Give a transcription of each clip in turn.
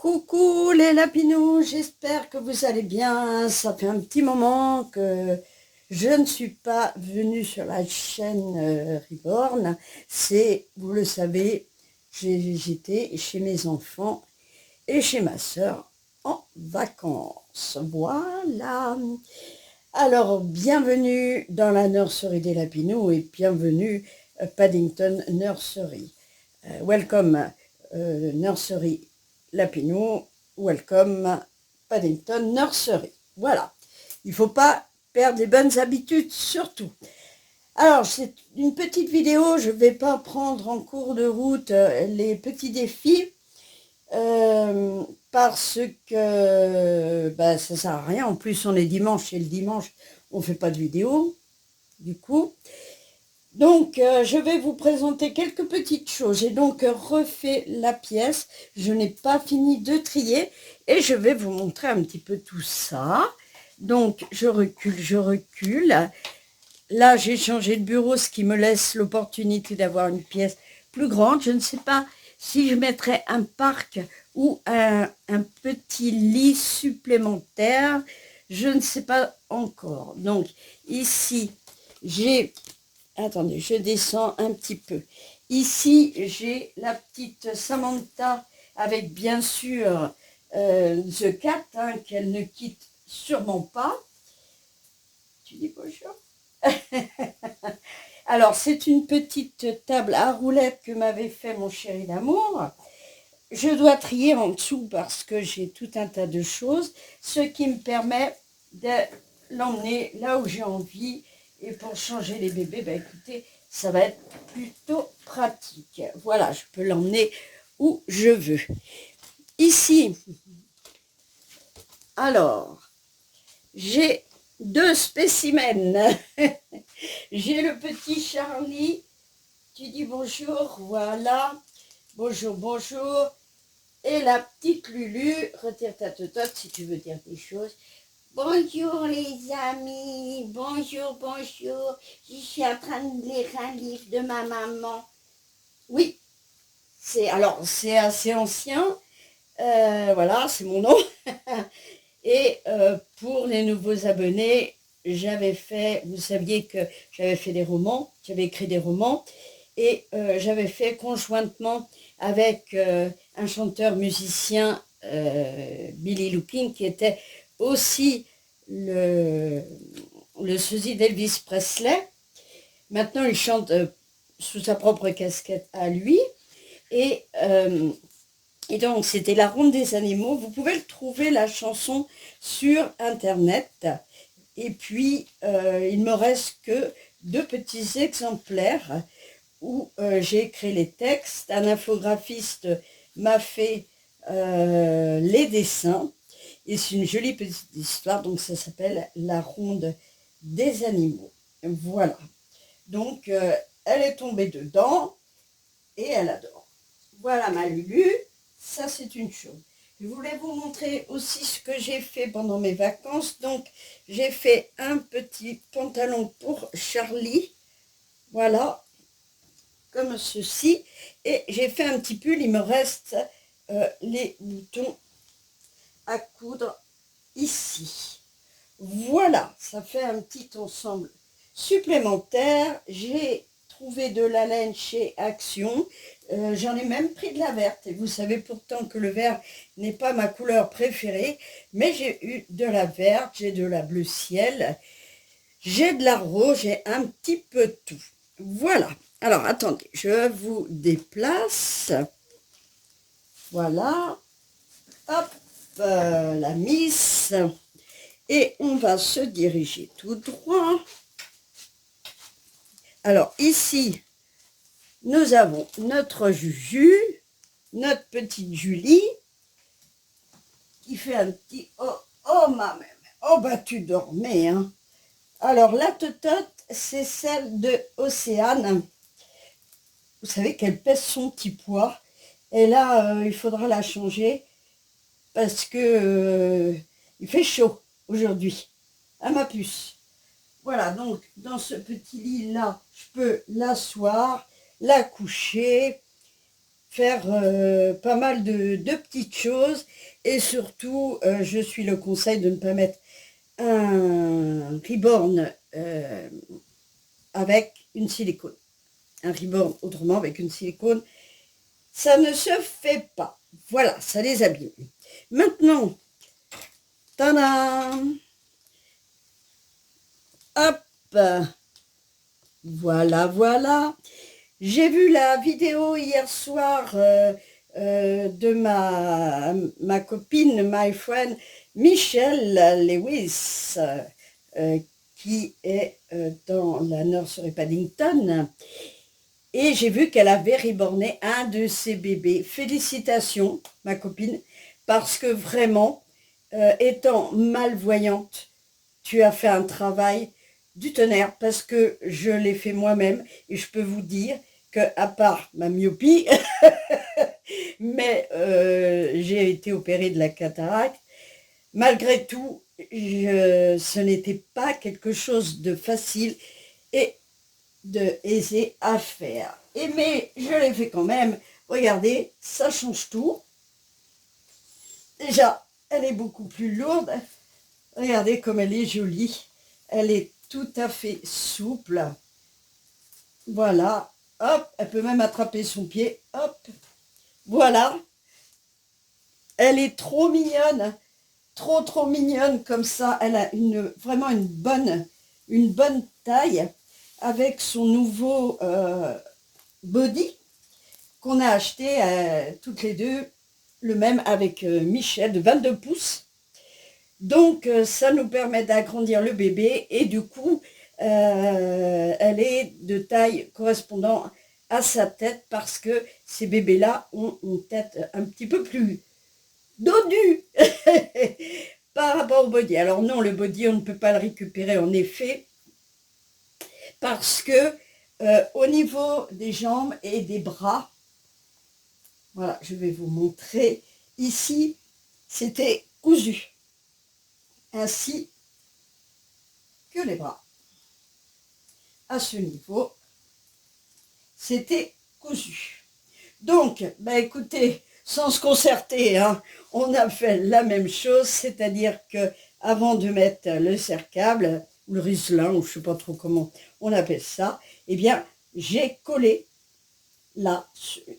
Coucou les lapinous, j'espère que vous allez bien. Ça fait un petit moment que je ne suis pas venue sur la chaîne Reborn. C'est, vous le savez, j'étais chez mes enfants et chez ma sœur en vacances. Voilà. Alors, bienvenue dans la nurserie des lapinous et bienvenue Paddington Nursery. Welcome Nursery Lapinous, welcome Paddington Nursery. Voilà, il ne faut pas perdre les bonnes habitudes surtout. Alors, c'est une petite vidéo, je ne vais pas prendre en cours de route les petits défis parce que ça ne sert à rien. En plus, on est dimanche et le dimanche, on ne fait pas de vidéo, du coup. Donc, je vais vous présenter quelques petites choses. J'ai donc refait la pièce. Je n'ai pas fini de trier et je vais vous montrer un petit peu tout ça. Donc, je recule. Là, j'ai changé de bureau, ce qui me laisse l'opportunité d'avoir une pièce plus grande. Je ne sais pas si je mettrai un parc ou un petit lit supplémentaire. Je ne sais pas encore. Donc, ici, j'ai... Attendez, je descends un petit peu. Ici, j'ai la petite Samantha avec bien sûr The Cat, qu'elle ne quitte sûrement pas. Tu dis bonjour. Alors, c'est une petite table à roulettes que m'avait fait mon chéri d'amour. Je dois trier en dessous parce que j'ai tout un tas de choses, ce qui me permet de l'emmener là où j'ai envie. Et pour changer les bébés, écoutez, ça va être plutôt pratique. Voilà, je peux l'emmener où je veux. Ici, alors, j'ai deux spécimens. J'ai le petit Charlie. Tu dis bonjour, voilà. Bonjour, bonjour. Et la petite Lulu, retire ta totote si tu veux dire des choses. Bonjour les amis, bonjour, bonjour. Je suis en train de lire un livre de ma maman. Oui, c'est assez ancien. Voilà, c'est mon nom. Et pour les nouveaux abonnés, j'avais fait, vous saviez que j'avais fait des romans, j'avais écrit des romans, et j'avais fait conjointement avec un chanteur musicien, Billy Looking, qui était aussi le sosie d'Elvis Presley. Maintenant, il chante sous sa propre casquette à lui. Et donc, c'était La Ronde des Animaux. Vous pouvez le trouver, la chanson, sur Internet. Et puis, il me reste que deux petits exemplaires où j'ai écrit les textes. Un infographiste m'a fait les dessins. Et c'est une jolie petite histoire, donc ça s'appelle La Ronde des Animaux. Voilà. Donc, elle est tombée dedans et elle adore. Voilà ma Lulu, ça c'est une chose. Je voulais vous montrer aussi ce que j'ai fait pendant mes vacances. Donc, j'ai fait un petit pantalon pour Charlie. Voilà, comme ceci. Et j'ai fait un petit pull, il me reste les boutons à coudre ici. Voilà, ça fait un petit ensemble supplémentaire. J'ai trouvé de la laine chez Action. J'en ai même pris de la verte. Et vous savez pourtant que le vert n'est pas ma couleur préférée. Mais j'ai eu de la verte, j'ai de la bleu ciel, j'ai de la rose, j'ai un petit peu de tout. Voilà. Alors, attendez, je vous déplace. Voilà. Hop, la mise. Et on va se diriger tout droit. Alors, ici, nous avons notre Juju, notre petite Julie, qui fait un petit... Oh, ma mère. Oh, tu dormais, hein. Alors, la totote, c'est celle de Océane. Vous savez qu'elle pèse son petit poids. Et là, il faudra la changer parce que il fait chaud aujourd'hui à ma puce. Voilà, donc dans ce petit lit là, je peux l'asseoir, la coucher, faire pas mal de petites choses. Et surtout, je suis le conseil de ne pas mettre un reborn avec une silicone. Un reborn autrement avec une silicone, ça ne se fait pas. Voilà, ça les abîme. Maintenant, tadam, hop, voilà, voilà. J'ai vu la vidéo hier soir de ma copine, my friend, Michelle Lewis, qui est dans la nursery Paddington. Et j'ai vu qu'elle avait reborné un de ses bébés. Félicitations, ma copine, parce que vraiment, étant malvoyante, tu as fait un travail du tonnerre, parce que je l'ai fait moi-même, et je peux vous dire que, à part ma myopie, mais j'ai été opérée de la cataracte, malgré tout, ce n'était pas quelque chose de facile et de aisé à faire. Mais je l'ai fait quand même. Regardez, ça change tout. Déjà, elle est beaucoup plus lourde. Regardez comme elle est jolie. Elle est tout à fait souple. Voilà. Hop, elle peut même attraper son pied. Hop. Voilà. Elle est trop mignonne. Trop mignonne comme ça. Elle a vraiment une bonne taille avec son nouveau body qu'on a acheté toutes les deux, le même avec Michel de 22 pouces. Donc ça nous permet d'agrandir le bébé et du coup elle est de taille correspondant à sa tête parce que ces bébés-là ont une tête un petit peu plus dodue par rapport au body. Alors non, le body, on ne peut pas le récupérer en effet parce que au niveau des jambes et des bras, voilà, je vais vous montrer. Ici, c'était cousu, ainsi que les bras. À ce niveau, c'était cousu. Donc, bah écoutez, sans se concerter, hein, on a fait la même chose, c'est-à-dire que avant de mettre le cercable, ou le riselin, ou je ne sais pas trop comment on appelle ça, eh bien, j'ai collé là,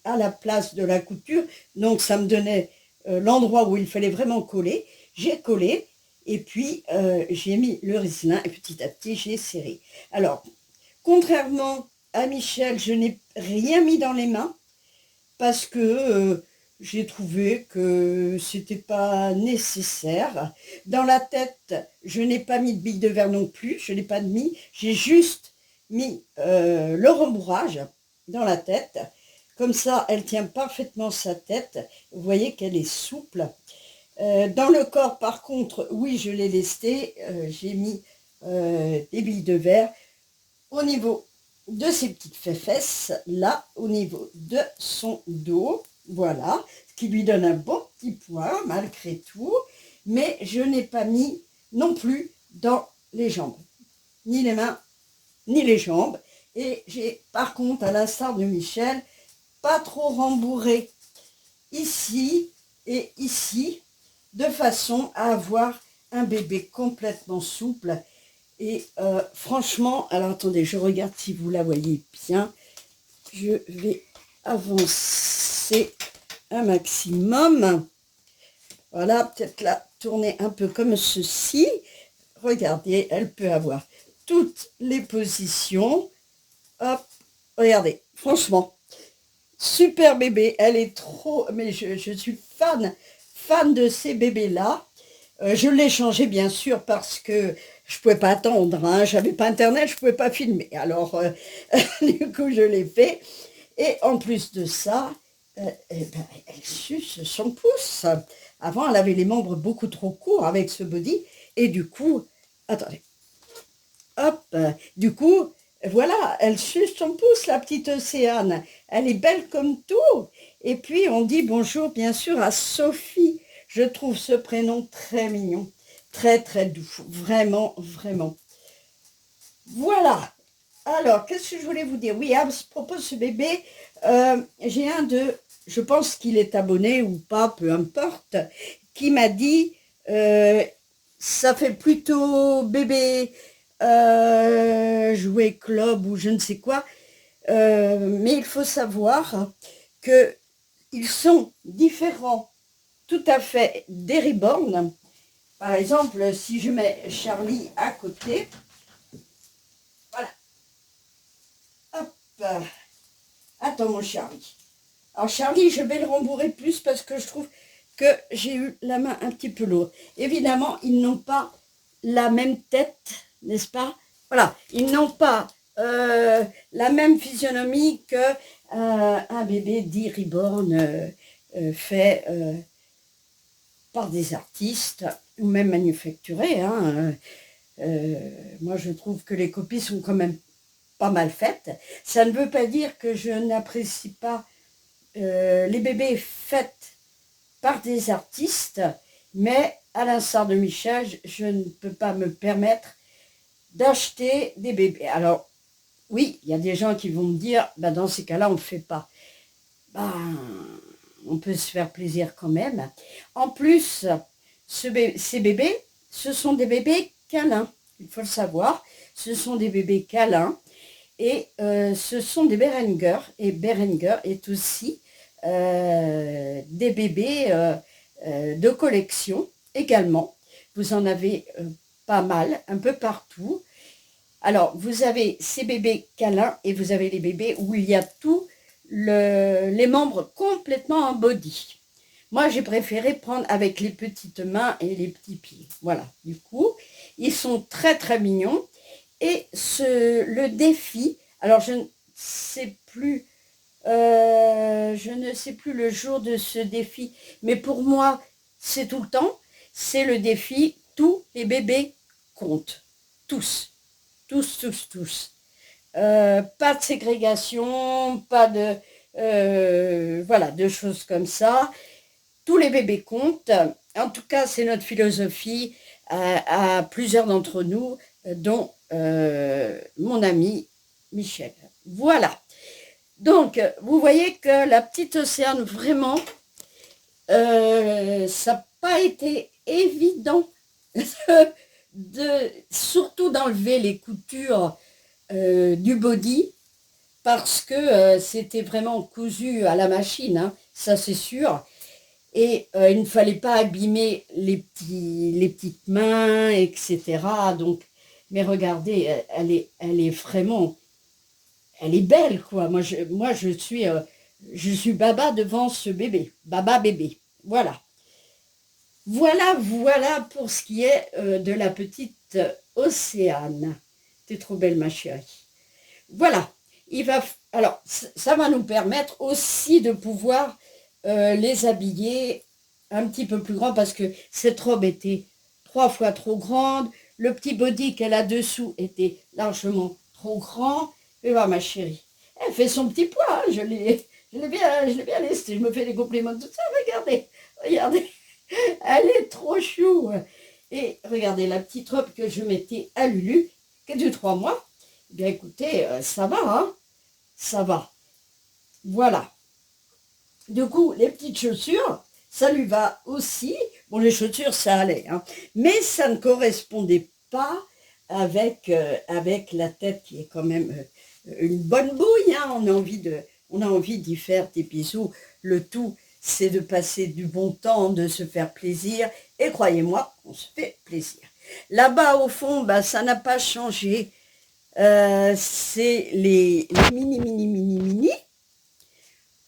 à la place de la couture, donc ça me donnait l'endroit où il fallait vraiment coller. J'ai collé, et puis j'ai mis le riselin, et petit à petit, j'ai serré. Alors, contrairement à Michel, je n'ai rien mis dans les mains, parce que j'ai trouvé que c'était pas nécessaire. Dans la tête, je n'ai pas mis de billes de verre non plus, je n'ai pas mis, j'ai juste mis le rembourrage dans la tête. Comme ça, elle tient parfaitement sa tête. Vous voyez qu'elle est souple. Dans le corps, par contre, oui, je l'ai lesté. J'ai mis des billes de verre au niveau de ses petites fesses, là, au niveau de son dos. Voilà, ce qui lui donne un bon petit poids, malgré tout. Mais je n'ai pas mis non plus dans les jambes. Ni les mains, ni les jambes. Et j'ai, par contre, à l'instar de Michel, pas trop rembourré ici et ici, de façon à avoir un bébé complètement souple. Et franchement, alors attendez, je regarde si vous la voyez bien. Je vais avancer un maximum. Voilà, peut-être la tourner un peu comme ceci. Regardez, elle peut avoir toutes les positions. Hop, regardez, franchement, super bébé. Elle est trop... Mais je suis fan de ces bébés-là. Je l'ai changé bien sûr parce que je ne pouvais pas attendre, hein. J'avais pas internet, je ne pouvais pas filmer. Alors du coup je l'ai fait. Et en plus de ça, eh ben, elle suce son pouce. Avant elle avait les membres beaucoup trop courts avec ce body. Et du coup, attendez, hop, du coup, voilà, elle suce son pouce, la petite Océane. Elle est belle comme tout. Et puis on dit bonjour bien sûr à Sophie. Je trouve ce prénom très mignon, très doux, vraiment. Voilà, Alors, qu'est-ce que je voulais vous dire? Oui, à propos de ce bébé, j'ai je pense qu'il est abonné ou pas, peu importe, qui m'a dit, ça fait plutôt bébé jouet club ou je ne sais quoi, mais il faut savoir que ils sont différents tout à fait des Reborn. Par exemple, si je mets Charlie à côté, voilà, hop, attends mon Charlie. Alors Charlie, je vais le rembourrer plus parce que je trouve que j'ai eu la main un petit peu lourde. Évidemment, ils n'ont pas la même tête, n'est-ce pas? Voilà, ils n'ont pas la même physionomie que un bébé dit reborn fait par des artistes ou même manufacturé. Hein. Moi, je trouve que les copies sont quand même pas mal faites. Ça ne veut pas dire que je n'apprécie pas les bébés faits par des artistes, mais à l'instar de Michel, je ne peux pas me permettre d'acheter des bébés. Alors, oui, il y a des gens qui vont me dire, ben, dans ces cas-là, on ne le fait pas. Ben, on peut se faire plaisir quand même. En plus, ces bébés, ce sont des bébés câlins. Il faut le savoir. Ce sont des bébés câlins. Et ce sont des Berenger. Et Berenger est aussi des bébés de collection également. Vous en avez pas mal, un peu partout. Alors, vous avez ces bébés câlins et vous avez les bébés où il y a tous les membres complètement en body. Moi, j'ai préféré prendre avec les petites mains et les petits pieds. Voilà, du coup, ils sont très très mignons. Et le défi, alors je ne sais plus le jour de ce défi, mais pour moi, c'est tout le temps. C'est le défi, tous les bébés comptent. Tous, tous, tous, tous. Pas de ségrégation, pas de, voilà, de choses comme ça. Tous les bébés comptent. En tout cas, c'est notre philosophie à plusieurs d'entre nous, dont mon ami Michel. Voilà. Donc, vous voyez que la petite Océane, vraiment, ça n'a pas été évident surtout d'enlever les coutures du body parce que c'était vraiment cousu à la machine, hein, ça c'est sûr. Et il ne fallait pas abîmer les petites mains, etc. Donc, mais regardez, elle est vraiment, elle est belle, quoi. Moi, je suis baba devant ce bébé, baba bébé. Voilà. Voilà pour ce qui est de la petite Océane. T'es trop belle, ma chérie. Voilà. Alors, ça va nous permettre aussi de pouvoir les habiller un petit peu plus grand parce que cette robe était 3 fois trop grande. Le petit body qu'elle a dessous était largement trop grand. Et voilà, ma chérie. Elle fait son petit poids. Hein. Je l'ai bien laissé. Je me fais des compliments de tout ça. Regardez. Elle est trop chou. Et regardez la petite robe que je mettais à Lulu, qui est de 3 mois. Eh bien écoutez, ça va, hein. Ça va. Voilà. Du coup, les petites chaussures, ça lui va aussi. Bon, les chaussures, ça allait, hein. Mais ça ne correspondait pas avec la tête qui est quand même une bonne bouille, hein. On a envie d'y faire des bisous. Le tout, c'est de passer du bon temps, de se faire plaisir. Et croyez-moi, on se fait plaisir. Là-bas, au fond, bah, ça n'a pas changé. C'est les mini.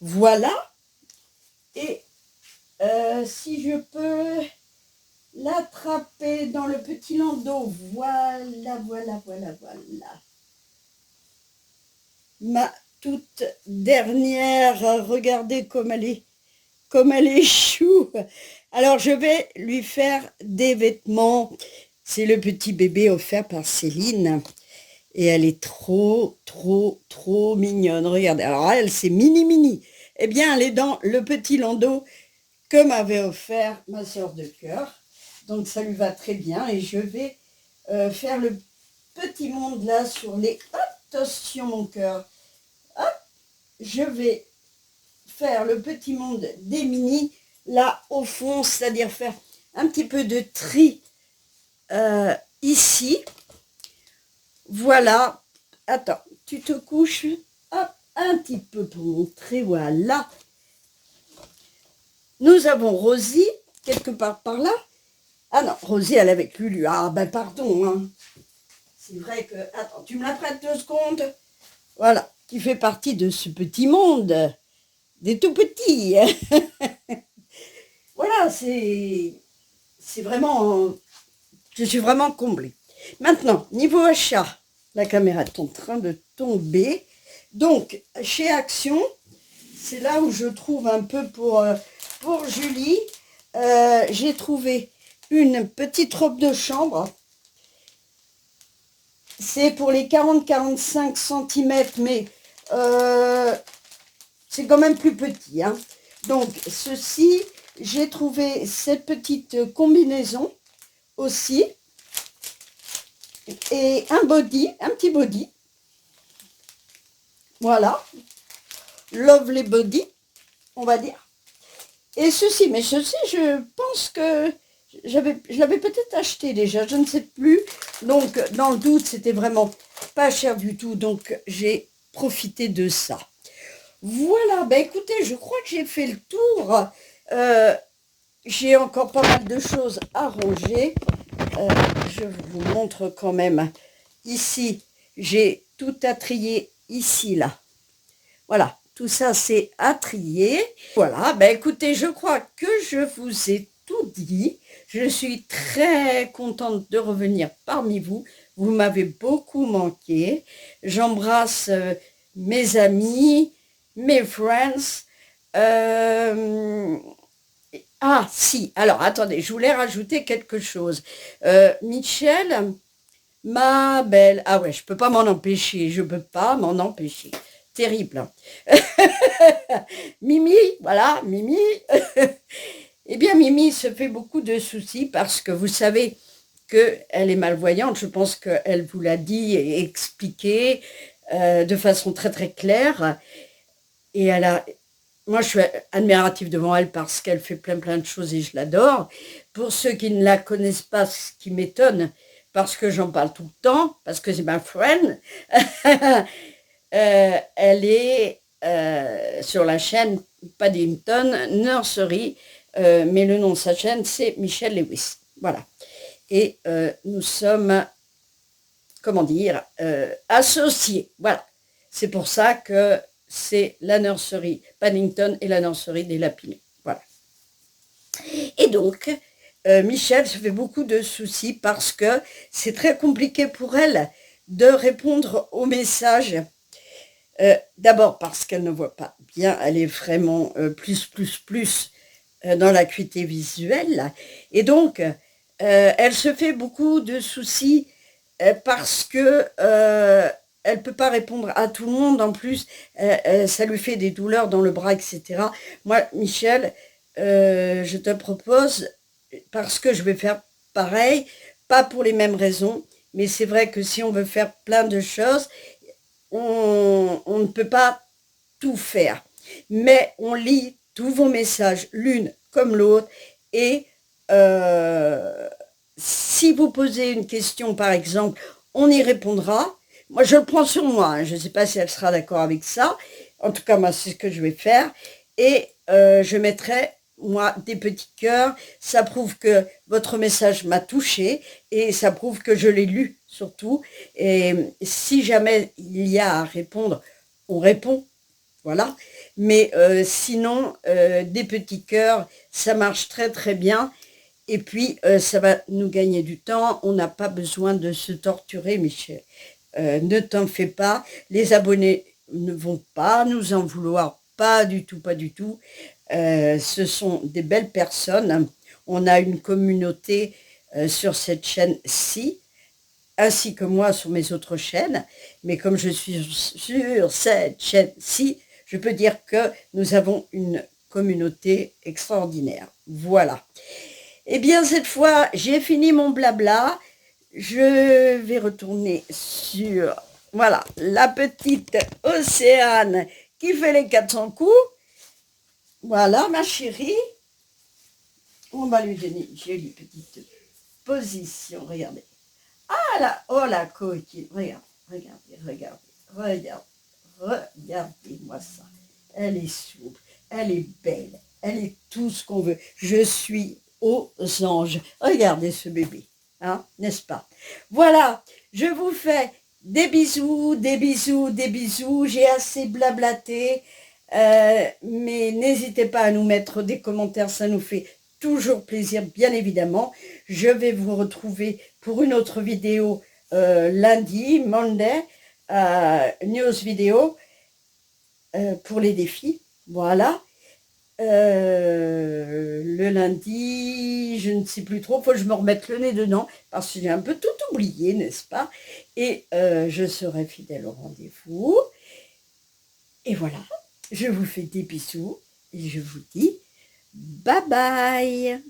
Voilà. Et si je peux l'attraper dans le petit landau, voilà. Ma toute dernière, regardez comme elle est chou. Alors je vais lui faire des vêtements. C'est le petit bébé offert par Céline. Et elle est trop mignonne. Regardez, alors elle, c'est mini. Eh bien, elle est dans le petit landau que m'avait offert ma sœur de cœur. Donc, ça lui va très bien. Et je vais faire le petit monde là sur les... Hop, attention mon cœur. Hop, je vais faire le petit monde des mini là au fond, c'est-à-dire faire un petit peu de tri ici. Voilà. Attends, tu te couches. Hop, un petit peu pour montrer. Voilà. Nous avons Rosie, quelque part par là. Ah non, Rosie, elle est avec Lulu. Ah ben pardon. Hein. C'est vrai que... Attends, tu me la prêtes 2 secondes? Voilà, qui fait partie de ce petit monde. Des tout petits. Voilà, c'est vraiment... Je suis vraiment comblée. Maintenant, niveau achat, la caméra est en train de tomber. Donc, chez Action, c'est là où je trouve un peu pour Julie. J'ai trouvé une petite robe de chambre. C'est pour les 40-45 cm, mais c'est quand même plus petit. Hein. Donc, ceci, j'ai trouvé cette petite combinaison aussi. Et un body, un petit body. Voilà. Lovely body, on va dire. Et ceci, mais ceci, je pense que je l'avais peut-être acheté déjà, je ne sais plus. Donc, dans le doute, c'était vraiment pas cher du tout. Donc, j'ai profité de ça. Voilà, ben écoutez, je crois que j'ai fait le tour. J'ai encore pas mal de choses à ranger. Je vous montre quand même. Ici, j'ai tout à trier ici, là. Voilà, tout ça, c'est à trier. Voilà, ben écoutez, je crois que je vous ai tout dit. Je suis très contente de revenir parmi vous. Vous m'avez beaucoup manqué. J'embrasse mes amis, mes friends. Ah, si, alors attendez, je voulais rajouter quelque chose. Michel, ma belle, ah ouais, je peux pas m'en empêcher, je peux pas m'en empêcher. Terrible. Hein. Mimi, voilà, Mimi. Eh bien, Mimi se fait beaucoup de soucis parce que vous savez qu'elle est malvoyante. Je pense qu'elle vous l'a dit et expliqué de façon très très claire. Et elle a... Moi, je suis admirative devant elle parce qu'elle fait plein de choses et je l'adore. Pour ceux qui ne la connaissent pas, ce qui m'étonne, parce que j'en parle tout le temps, parce que c'est ma friend, elle est sur la chaîne Paddington Nursery, mais le nom de sa chaîne, c'est Michelle Lewis. Voilà. Et nous sommes, comment dire, associés. Voilà. C'est pour ça que c'est la nurserie Paddington et la nurserie des Lapineux. Voilà. Et donc, Michel se fait beaucoup de soucis parce que c'est très compliqué pour elle de répondre aux messages. D'abord parce qu'elle ne voit pas bien, elle est vraiment plus dans l'acuité visuelle. Et donc, elle se fait beaucoup de soucis parce que elle ne peut pas répondre à tout le monde. En plus, ça lui fait des douleurs dans le bras, etc. Moi, Michel, je te propose, parce que je vais faire pareil, pas pour les mêmes raisons, mais c'est vrai que si on veut faire plein de choses, on ne peut pas tout faire. Mais on lit tous vos messages, l'une comme l'autre, et si vous posez une question, par exemple, on y répondra. Moi, je le prends sur moi. Hein. Je ne sais pas si elle sera d'accord avec ça. En tout cas, moi, c'est ce que je vais faire. Et je mettrai, moi, des petits cœurs. Ça prouve que votre message m'a touché et ça prouve que je l'ai lu, surtout. Et si jamais il y a à répondre, on répond. Voilà. Mais sinon, des petits cœurs, ça marche très bien. Et puis, ça va nous gagner du temps. On n'a pas besoin de se torturer, Michel. Ne t'en fais pas, les abonnés ne vont pas nous en vouloir, pas du tout, pas du tout. Ce sont des belles personnes. On a une communauté sur cette chaîne-ci, ainsi que moi sur mes autres chaînes. Mais comme je suis sur cette chaîne-ci, je peux dire que nous avons une communauté extraordinaire. Voilà. Eh bien, cette fois, j'ai fini mon blabla. Je vais retourner sur Voilà, la petite Océane qui fait les 400 coups. Voilà, ma chérie. On va lui donner une jolie petite position. Regardez. Ah là, oh la coquille. Regardez, regardez, regardez, regardez. Regardez-moi ça. Elle est souple, elle est belle, elle est tout ce qu'on veut. Je suis aux anges. Regardez ce bébé, hein, n'est-ce pas? Voilà, je vous fais des bisous, des bisous, des bisous. J'ai assez blablaté, mais n'hésitez pas à nous mettre des commentaires, ça nous fait toujours plaisir, bien évidemment. Je vais vous retrouver pour une autre vidéo lundi, Monday, news vidéo pour les défis. Voilà. Le lundi, je ne sais plus trop, il faut que je me remette le nez dedans, parce que j'ai un peu tout oublié, n'est-ce pas? Et je serai fidèle au rendez-vous. Et voilà, je vous fais des bisous, et je vous dis bye bye.